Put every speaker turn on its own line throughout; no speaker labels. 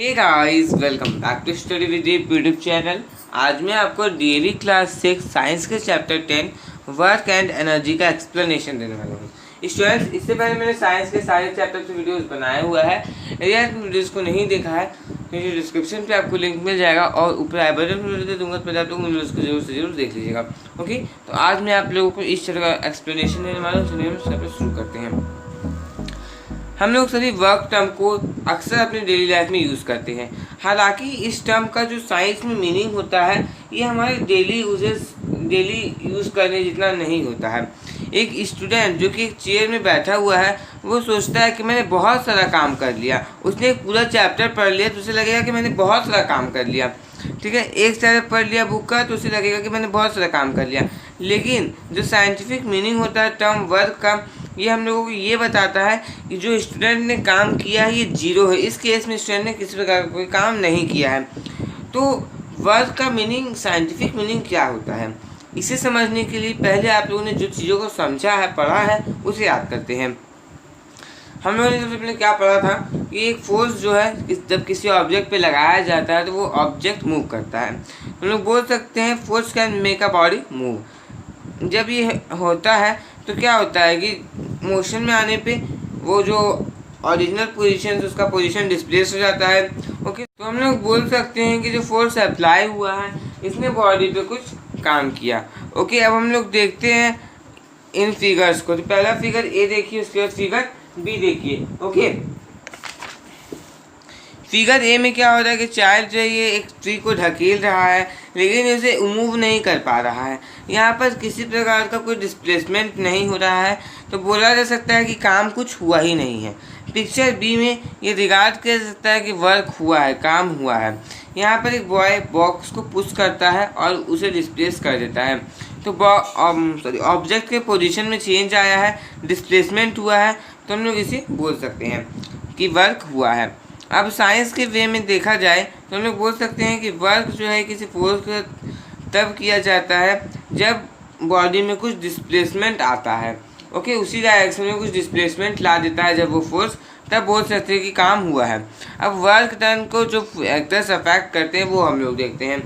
Hey guys, welcome back to study with YouTube channel. आज मैं आपको डेली क्लास 6 साइंस के चैप्टर 10 वर्क एंड एनर्जी का explanation देने वाला हूँ। स्टूडेंट्स, इससे पहले मैंने साइंस के सारे चैप्टर के वीडियोस बनाए हुआ है। यदि आप वीडियोस को नहीं देखा है तो डिस्क्रिप्शन पे आपको लिंक मिल जाएगा और ऊपर आई बटन में दे दूँगा, पहले आप लोग वीडियोस को जरूर से जरूर देख लीजिएगा। ओके, तो आज मैं आप लोगों को इस तरह का एक्सप्लेनेशन देने वाला हूँ। चलिए हम सब शुरू करते हैं। हम लोग सभी वर्क टर्म को अक्सर अपने डेली लाइफ में यूज़ करते हैं। हालांकि इस टर्म का जो साइंस में मीनिंग होता है ये हमारे डेली यूज़ करने जितना नहीं होता है। एक स्टूडेंट जो कि एक चेयर में बैठा हुआ है वो सोचता है कि मैंने बहुत सारा काम कर लिया। उसने एक पूरा चैप्टर पढ़ लिया तो उसे लगेगा कि मैंने बहुत सारा काम कर लिया। ठीक है, एक चैप्टर पढ़ लिया बुक का तो उसे लगेगा कि मैंने बहुत सारा काम कर लिया। लेकिन जो साइंटिफिक मीनिंग होता है टर्म वर्क का, ये हम लोगों को ये बताता है कि जो स्टूडेंट ने काम किया है ये जीरो है। इस केस में स्टूडेंट ने किसी प्रकार का कोई काम नहीं किया है। तो वर्क का मीनिंग, साइंटिफिक मीनिंग क्या होता है, इसे समझने के लिए पहले आप लोगों ने जो चीज़ों को समझा है, पढ़ा है, उसे याद करते हैं। हम लोगों ने सबसे पहले क्या पढ़ा था कि एक फोर्स जो है जब किसी ऑब्जेक्ट पे लगाया जाता है तो वो ऑब्जेक्ट मूव करता है। हम लोग बोल सकते हैं force can make a body move. जब ये होता है तो क्या होता है कि मोशन में आने पे वो जो ओरिजिनल पोजीशन है उसका पोजीशन डिस्प्लेस हो जाता है। ओके, तो हम लोग बोल सकते हैं कि जो फोर्स अप्लाई हुआ है इसने बॉडी पे कुछ काम किया। ओके, अब हम लोग देखते हैं इन फिगर्स को। तो पहला फिगर ए देखिए, उसके बाद फिगर बी देखिए। ओके, फिगर ए में क्या हो रहा है कि चाइल्ड जो है ये एक ट्री को ढकेल रहा है लेकिन उसे मूव नहीं कर पा रहा है। यहाँ पर किसी प्रकार का कोई डिस्प्लेसमेंट नहीं हो रहा है, तो बोला जा सकता है कि काम कुछ हुआ ही नहीं है। पिक्चर बी में ये रिगार्ड किया जा सकता है कि वर्क हुआ है, काम हुआ है। यहाँ पर एक बॉय बॉक्स को पुश करता है और उसे डिस्प्लेस कर देता है। तो ऑब्जेक्ट के पोजीशन में चेंज आया है, डिस्प्लेसमेंट हुआ है, तो हम लोग इसे बोल सकते हैं कि वर्क हुआ है। अब साइंस के वे में देखा जाए तो हम लोग बोल सकते हैं कि वर्क जो है किसी फोर्स का तब किया जाता है जब बॉडी में कुछ डिस्प्लेसमेंट आता है। ओके, उसी डायरेक्शन में कुछ डिस्प्लेसमेंट ला देता है जब वो फोर्स, तब बोल सकते हैं कि काम हुआ है। अब वर्क डन को जो फैक्टर्स अफेक्ट करते हैं वो हम लोग देखते हैं।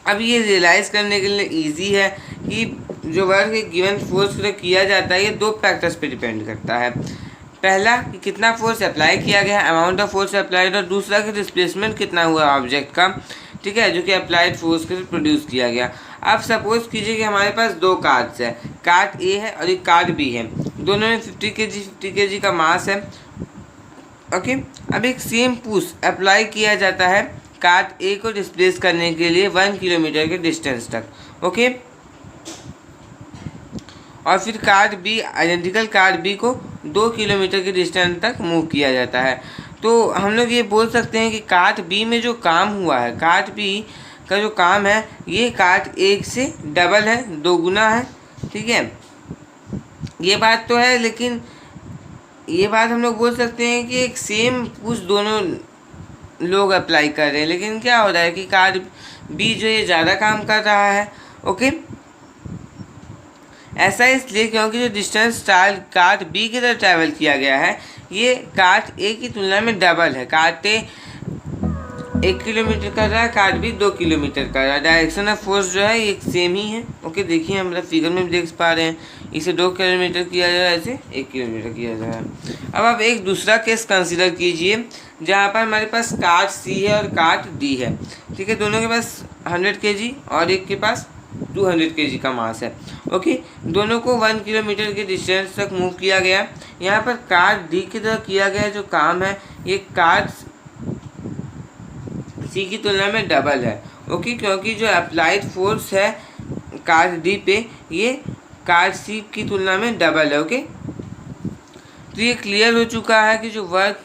अब ये रियलाइज़ करने के लिए ईजी है कि जो वर्क एक गिवन फोर्स को किया जाता है ये दो फैक्टर्स पे डिपेंड करता है। पहला कि कितना फोर्स अप्लाई किया गया, अमाउंट ऑफ फोर्स अप्लाइड, और दूसरा कि डिस्प्लेसमेंट कितना हुआ ऑब्जेक्ट का, ठीक है, जो कि अप्लाइड फोर्स के प्रोड्यूस किया गया। अब सपोज कीजिए कि हमारे पास दो कार्ड्स है, कार्ड ए है और एक कार्ड बी है। दोनों में 50 kg का मास है। ओके, अब एक सेम पुश अप्लाई किया जाता है कार्ड ए को डिस्प्लेस करने के लिए 1 किलोमीटर के डिस्टेंस तक। ओके, और फिर card B, identical card B को 2 किलोमीटर के डिस्टेंस तक मूव किया जाता है। तो हम लोग ये बोल सकते हैं कि कार्ड बी में जो काम हुआ है, कार्ड बी का जो काम है ये कार्ड ए से डबल है, 2 गुना है। ठीक है, ये बात तो है, लेकिन ये बात हम लोग बोल सकते हैं कि एक सेम पुश दोनों लोग अप्लाई कर रहे हैं, लेकिन क्या हो रहा है कि कार्ड बी जो ये ज़्यादा काम कर रहा है। ओके, ऐसा इसलिए क्योंकि जो डिस्टेंस कार्ड बी की तरफ ट्रैवल किया गया है ये कार्ड ए की तुलना में डबल है। कार्ड ए 1 किलोमीटर कर रहा है, कार्ड बी 2 किलोमीटर कर रहा है। डायरेक्शन ऑफ फोर्स जो है ये सेम ही है। ओके, देखिए हम लोग फिगर में भी देख पा रहे हैं, इसे 2 किलोमीटर किया जा रहा है, इसे 1 किलोमीटर किया जा रहा है। अब आप एक दूसरा केस कंसिडर कीजिए जहाँ पर हमारे पास कार्ड सी है और कार्ड डी है। ठीक है, दोनों के पास 100 kg और एक के पास 200 kg का मास है। ओके, दोनों को 1 किलोमीटर के डिस्टेंस तक मूव किया गया। यहाँ पर कार्ड डी की तरह किया गया जो काम है ये कार्ड सी की तुलना में डबल है। ओके, क्योंकि जो अप्लाइड फोर्स है कार्ड डी पे ये कार्ड सी की तुलना में डबल है। ओके, तो ये क्लियर हो चुका है कि जो वर्क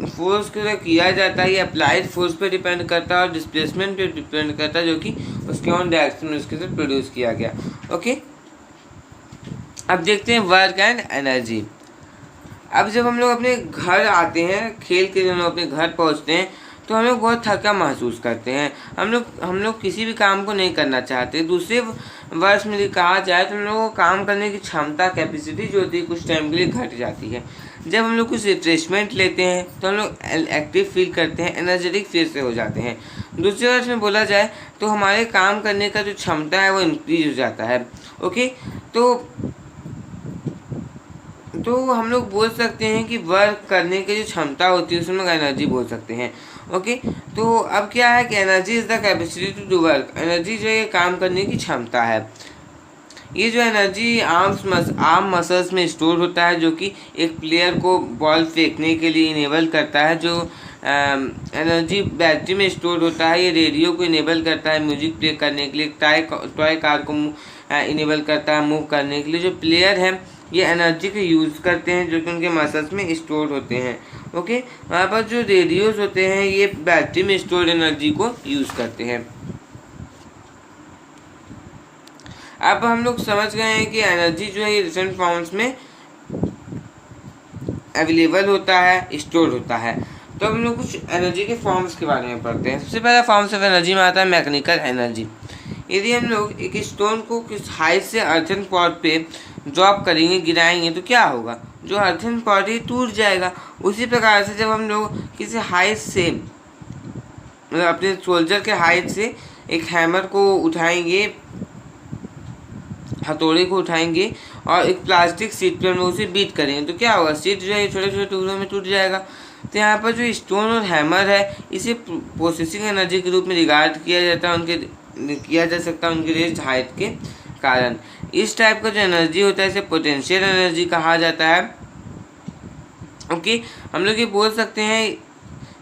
फोर्स के किया जाता है ये अप्लाइड फोर्स पे डिपेंड करता है और डिस्प्लेसमेंट पे डिपेंड करता है जो कि उसके ऑन डायरेक्शन में उसके साथ प्रोड्यूस किया गया। ओके, अब देखते हैं वर्क एंड एनर्जी। अब जब हम लोग अपने घर आते हैं, खेल के जब हम लोग अपने घर पहुंचते हैं तो हम लोग बहुत थका महसूस करते हैं। हम लोग किसी भी काम को नहीं करना चाहते। दूसरे वर्ष में कहा जाए तो हम लोगों को काम करने की क्षमता, कैपेसिटी जो होती है कुछ टाइम के लिए घट जाती है। जब हम लोग कुछ रिफ्रेशमेंट लेते हैं तो हम लोग एक्टिव फील करते हैं, एनर्जेटिक फील से हो जाते हैं। दूसरे वर्ष में बोला जाए तो हमारे काम करने का जो क्षमता है वो इंक्रीज हो जाता है। ओके, तो हम लोग बोल सकते हैं कि वर्क करने की जो क्षमता होती है उसमें एनर्जी बोल सकते हैं। ओके, तो अब क्या है कि energy is the capacity to do work. Energy जो है काम करने की क्षमता है। ये जो एनर्जी आर्म मसल्स में स्टोर होता है, जो कि एक प्लेयर को बॉल फेंकने के लिए इनेबल करता है। जो एनर्जी बैटरी में स्टोर होता है, ये रेडियो को इनेबल करता है म्यूजिक प्ले करने के लिए, टॉय कार को इनेबल करता है मूव करने के लिए। जो प्लेयर है ये एनर्जी का यूज़ करते हैं जो कि उनके मसल्स में स्टोर होते हैं। ओके, वहाँ पर जो रेडियोस होते हैं ये बैटरी में स्टोर एनर्जी को यूज़ करते हैं। अब हम लोग समझ गए हैं कि एनर्जी जो है ये डिफरेंट फॉर्म्स में अवेलेबल होता है, स्टोर होता है। तो हम लोग कुछ एनर्जी के फॉर्म्स के बारे में पढ़ते हैं। सबसे पहला फॉर्म्स ऑफ एनर्जी में आता है मैकेनिकल एनर्जी। यदि हम लोग एक स्टोन को किस हाइट से अर्थन पॉट पे ड्रॉप करेंगे, गिराएंगे, तो क्या होगा, जो अर्थन पॉट है टूट जाएगा। उसी प्रकार से जब हम लोग किसी हाइट से मतलब अपने सोल्जर के हाइट से एक हैमर को उठाएंगे, हथौड़े को उठाएंगे और एक प्लास्टिक शीट पर हम लोग उसे बीट करेंगे, तो क्या होगा, शीट जो है छोटे छोटे टुकड़ों में टूट जाएगा। तो यहाँ पर जो स्टोन और हैमर है इसे प्रोसेसिंग एनर्जी के रूप में रिगार्ड किया जाता है, किया जा सकता है उनकी रेस्ट हाइट के कारण। इस टाइप का जो एनर्जी होता है इसे पोटेंशियल एनर्जी कहा जाता है। ओके, हम लोग ये बोल सकते हैं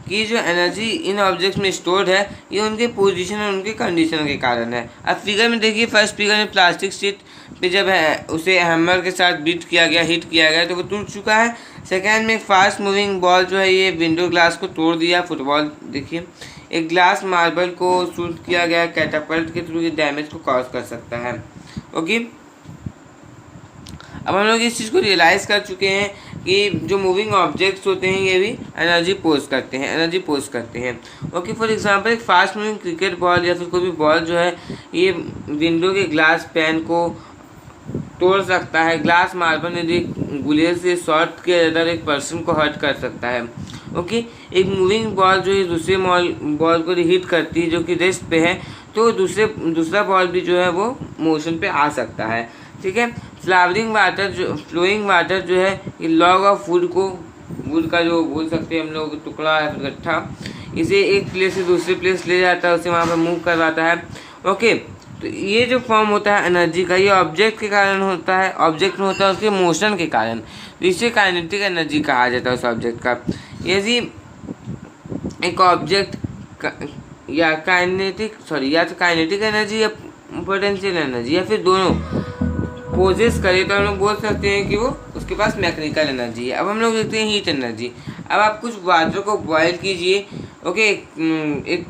कि जो एनर्जी इन ऑब्जेक्ट्स में स्टोर्ड है ये उनके पोजीशन और उनके कंडीशन के कारण है। अब फिगर में देखिए, फर्स्ट फिगर में प्लास्टिक शीट पे जब है उसे हैमर के साथ बीट किया गया, हिट किया गया, तो वो टूट चुका है। सेकेंड में फास्ट मूविंग बॉल जो है ये विंडो ग्लास को तोड़ दिया। फुटबॉल देखिए, एक ग्लास मार्बल को शूट किया गया कैटापल्ट के थ्रू, ये डैमेज को कॉज कर सकता है। ओके, अब हम लोग इस चीज़ को रियलाइज़ कर चुके हैं कि जो मूविंग ऑब्जेक्ट्स होते हैं ये भी एनर्जी पोस्ट करते हैं। ओके, फॉर एग्जांपल एक फास्ट मूविंग क्रिकेट बॉल या फिर कोई भी बॉल जो है ये विंडो के ग्लास पैन को तोड़ सकता है। ग्लास मार्बल यदि गुले से शॉट किया जाता है तो एक पर्सन को हर्ट कर सकता है। ओके, एक मूविंग बॉल जो है दूसरे बॉल को हिट करती है जो कि रेस्ट पे है, तो दूसरा बॉल भी जो है वो मोशन पे आ सकता है। ठीक है, फ्लोइंग वाटर जो है ये लॉग ऑफ वुड का जो बोल सकते हैं हम लोग टुकड़ा या फिर गट्ठा, इसे एक प्लेस से दूसरे प्लेस ले जाता है, उसे वहाँ पर मूव करवाता है। ओके, तो ये जो फॉर्म होता है एनर्जी का, ये ऑब्जेक्ट के कारण होता है, ऑब्जेक्ट में होता है उसके मोशन के कारण, इसे काइनेटिक एनर्जी कहा जाता है उस ऑब्जेक्ट का। यदि एक ऑब्जेक्ट या तो काइनेटिक एनर्जी या पोटेंशियल एनर्जी या फिर दोनों पोजेस करे तो हम लोग बोल सकते हैं कि वो उसके पास मैकेनिकल एनर्जी है। अब हम लोग देखते हैं हीट एनर्जी। अब आप कुछ वाटर को बॉयल कीजिए, ओके, एक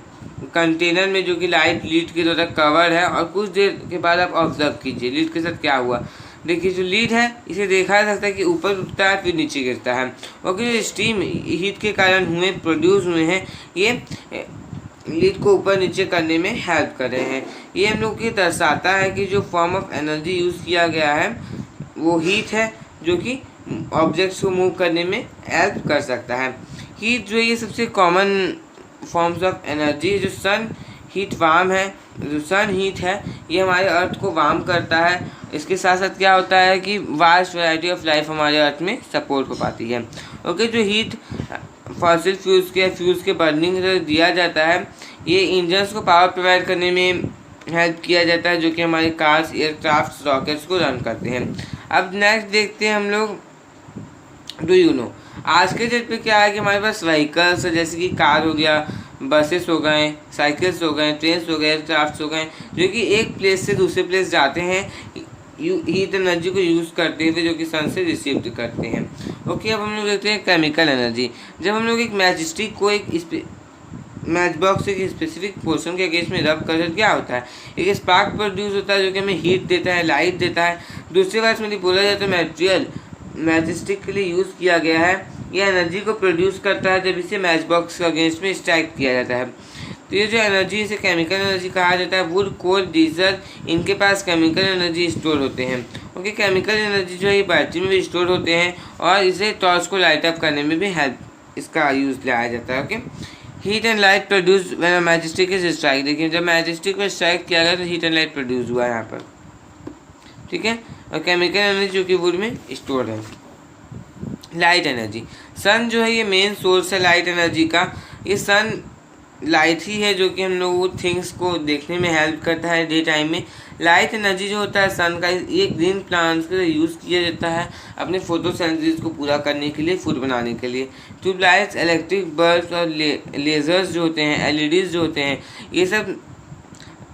कंटेनर में जो कि लाइट लीड के द्वारा कवर है, और कुछ देर के बाद आप ऑब्जर्व कीजिए लीड के साथ क्या हुआ। देखिए, जो लीड है इसे देखा जा सकता है कि ऊपर उठता है फिर नीचे गिरता है। ओके, जो स्टीम हीट के कारण प्रोड्यूस हुए हैं ये लीड को ऊपर नीचे करने में हेल्प कर रहे हैं। ये हम लोग की दर्शाता है कि जो फॉर्म ऑफ एनर्जी यूज़ किया गया है वो हीट है, जो कि ऑब्जेक्ट्स को मूव करने में हेल्प कर सकता है। हीट जो ये सबसे कॉमन फॉर्म्स ऑफ एनर्जी है। जो सन हीट है ये हमारे अर्थ को वार्म करता है। इसके साथ साथ क्या होता है कि वास्ट वैरायटी ऑफ लाइफ हमारे अर्थ में सपोर्ट हो पाती है। ओके, जो हीट फॉसिल फ्यूल्स के बर्निंग से दिया जाता है, ये इंजन्स को पावर प्रोवाइड करने में हेल्प किया जाता है, जो कि हमारे कार्स, एयरक्राफ्ट, रॉकेट्स को रन करते हैं। अब नेक्स्ट देखते हैं हम लोग, डू यू नो, आज के डेट पे क्या है कि हमारे पास व्हीकल्स जैसे कि कार हो गया, बसेस हो गए, साइकिल्स हो गए, ट्रेन्स हो गए, एयरक्राफ्ट हो गए, जो कि एक प्लेस से दूसरे प्लेस जाते हैं हीट एनर्जी को यूज़ करते हुए, जो कि सन से रिसीव करते हैं। ओके, अब हम लोग देखते हैं केमिकल एनर्जी। जब हम लोग एक मैच स्टिक को एक मैच बॉक्स एक स्पेसिफिक पोर्शन के अगेंस्ट में रब करते क्या होता है, एक स्पार्क प्रोड्यूस होता है जो कि हमें हीट देता है, लाइट देता है। दूसरी बात में बोला जाता है मटेरियल मैच स्टिक के लिए यूज़ किया गया है, यह एनर्जी को प्रोड्यूस करता है जब इसे मैच बॉक्स के अगेंस्ट में स्ट्राइक किया जाता है। तो ये जो एनर्जी इसे केमिकल एनर्जी कहा जाता है। वुड, कोल, डीजल, इनके पास केमिकल एनर्जी स्टोर होते हैं। ओके, केमिकल एनर्जी जो है ये बैटरी में भी स्टोर होते हैं और इसे टॉर्च को लाइट अप करने में भी हेल्प इसका यूज़ लाया जाता है। Okay, heat and light produce when majestic is strike. देखिए जब मैजिस्टिक को स्ट्राइक किया गया तो हीट एंड लाइट प्रोड्यूस हुआ यहाँ पर, ठीक है। और केमिकल एनर्जी जो कि वुड में स्टोर है। लाइट एनर्जी, सन जो है ये मेन सोर्स है लाइट एनर्जी का। ये सन लाइट ही है जो कि हम लोग थिंग्स को देखने में हेल्प करता है डे टाइम में। लाइट एनर्जी जो होता है सन का, ये ग्रीन प्लांट्स के लिए यूज़ किया जाता है अपने फोटोसिंथेसिस को पूरा करने के लिए, फूड बनाने के लिए। ट्यूबलाइट्स, इलेक्ट्रिक बल्ब्स और लेजर्स जो होते हैं, एलईडीज जो होते हैं, ये सब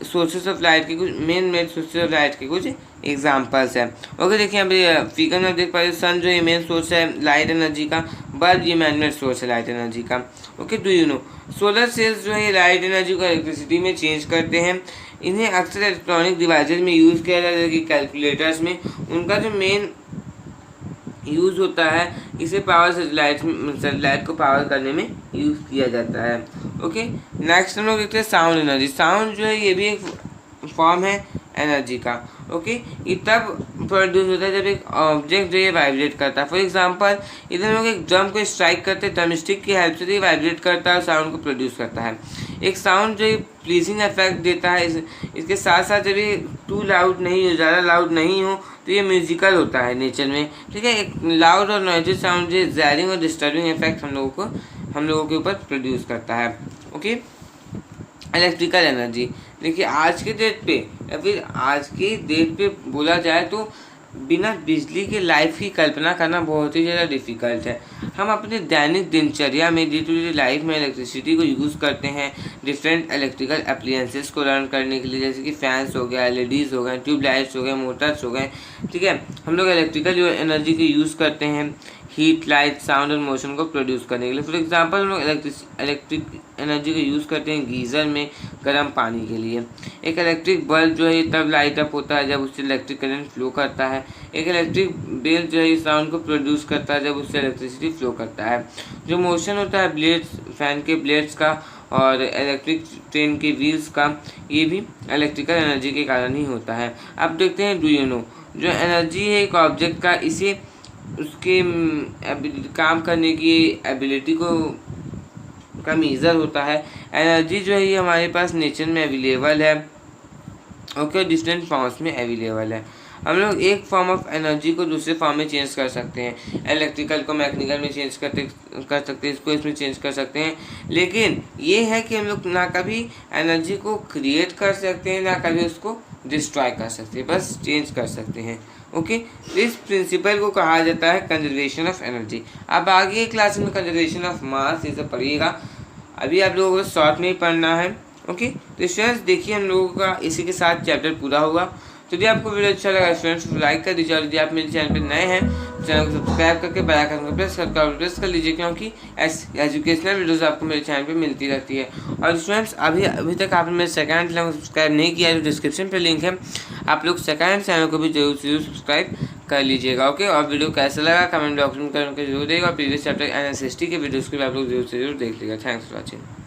सोर्सेस ऑफ लाइट के कुछ मेन सोर्सेस ऑफ लाइट के कुछ एग्जांपल्स हैं। ओके, देखिए यहाँ पे फिगर में आप देख पा रहे सन जो ये मेन सोर्स है लाइट एनर्जी का, बल्ब ये मैनमेड सोर्स है लाइट एनर्जी का। Okay, do you know solar cells जो है ये लाइट एनर्जी को इलेक्ट्रिसिटी में चेंज करते हैं। इन्हें अक्सर इलेक्ट्रॉनिक डिवाइसेज में यूज़ किया जाता है कि कैलकुलेटर्स में उनका जो मेन यूज़ होता है, इसे पावर सेटेलाइट को पावर करने में यूज़ किया जाता है। ओके, नेक्स्ट हम लोग देखते हैं साउंड एनर्जी। साउंड जो है ये भी एक फॉर्म है एनर्जी का। ओके, ये तब प्रोड्यूस होता है जब एक ऑब्जेक्ट जो ये वाइब्रेट करता है। फॉर एग्जांपल इधर हम लोग एक ड्रम को स्ट्राइक करते हैं, ड्रमस्टिक की हेल्प से ये वाइब्रेट करता है और साउंड को प्रोड्यूस करता है। एक साउंड जो ये प्लीजिंग इफेक्ट देता है, इसके साथ साथ जब ये टू लाउड नहीं हो, ज़्यादा लाउड नहीं हो, तो ये म्यूजिकल होता है नेचर में, ठीक है। एक लाउड और नॉइजी साउंड जो ज़ैरिंग और डिस्टर्बिंग इफेक्ट हम लोगों के ऊपर प्रोड्यूस करता है। ओके, इलेक्ट्रिकल एनर्जी, देखिए आज के डेट पे या फिर आज की डेट पे बोला जाए तो बिना बिजली के लाइफ की कल्पना करना बहुत ही ज़्यादा डिफ़िकल्ट है। हम अपने दैनिक दिनचर्या में डे टू डे लाइफ में इलेक्ट्रिसिटी को यूज़ करते हैं डिफरेंट इलेक्ट्रिकल अप्लायंसेस को रन करने के लिए, जैसे कि फैंस हो गया, एलईडीज़ हो गए, ट्यूबलाइट्स हो गए, मोटर्स हो गए, ठीक है। हम लोग इलेक्ट्रिकल जो एनर्जी की यूज़ करते हैं हीट, लाइट, साउंड और मोशन को प्रोड्यूस करने के लिए। फॉर एग्जांपल हम लोग इलेक्ट्रिक एनर्जी का यूज़ करते हैं गीज़र में गर्म पानी के लिए। एक इलेक्ट्रिक बल्ब जो है तब लाइट अप होता है जब उससे इलेक्ट्रिक करंट फ्लो करता है। एक इलेक्ट्रिक बेल जो है साउंड को प्रोड्यूस करता है जब उससे इलेक्ट्रिसिटी फ्लो करता है। जो मोशन होता है ब्लेड्स, फैन के ब्लेड्स का और इलेक्ट्रिक ट्रेन के व्हील्स का, ये भी इलेक्ट्रिकल एनर्जी के कारण ही होता है। अब देखते हैं डू यू नो, जो एनर्जी है एक ऑब्जेक्ट का, इसे उसके काम करने की एबिलिटी का मेज़र होता है। एनर्जी जो है ये हमारे पास नेचर में अवेलेबल है। ओके, डिफरेंट फॉर्म्स में अवेलेबल है। हम लोग एक फॉर्म ऑफ एनर्जी को दूसरे फॉर्म में चेंज कर सकते हैं। इलेक्ट्रिकल को मैकेनिकल में चेंज कर सकते हैं, इसको इसमें चेंज कर सकते हैं। लेकिन ये है कि हम लोग ना कभी एनर्जी को क्रिएट कर सकते हैं, ना कभी उसको डिस्ट्रॉय कर सकते हैं, बस चेंज कर सकते हैं। ओके, इस प्रिंसिपल को कहा जाता है कंजर्वेशन ऑफ एनर्जी। अब आगे क्लास में कंजर्वेशन ऑफ मास ये सब पढ़िएगा, अभी आप लोगों को शॉर्ट में ही पढ़ना है। ओके, तो स्टूडेंट्स देखिए हम लोगों का इसी के साथ चैप्टर पूरा होगा। तो यदि आपको वीडियो अच्छा लगा स्टूडेंट्स लाइक कर दीजिए, और यदि आप मेरे चैनल पर नए हैं चैनल को सब्सक्राइब करके बेल आइकन को प्रेस कर लीजिए, क्योंकि एजुकेशनल वीडियोस आपको मेरे चैनल पे मिलती रहती है। और स्टूडेंट्स अभी तक आपने मेरे सेकंड चैनल को सब्सक्राइब नहीं किया तो डिस्क्रिप्शन पे लिंक है, आप लोग सेकंड चैनल को भी जरूर सब्सक्राइब कर लीजिएगा। ओके, और वीडियो कैसा लगा कमेंट बॉक्स में करके जरूर देगा, और प्रीवियस चैप्टर एनएसएसटी के वीडियोज़ को भी आप लोग जरूर देख लीजिएगा। Thanks for watching.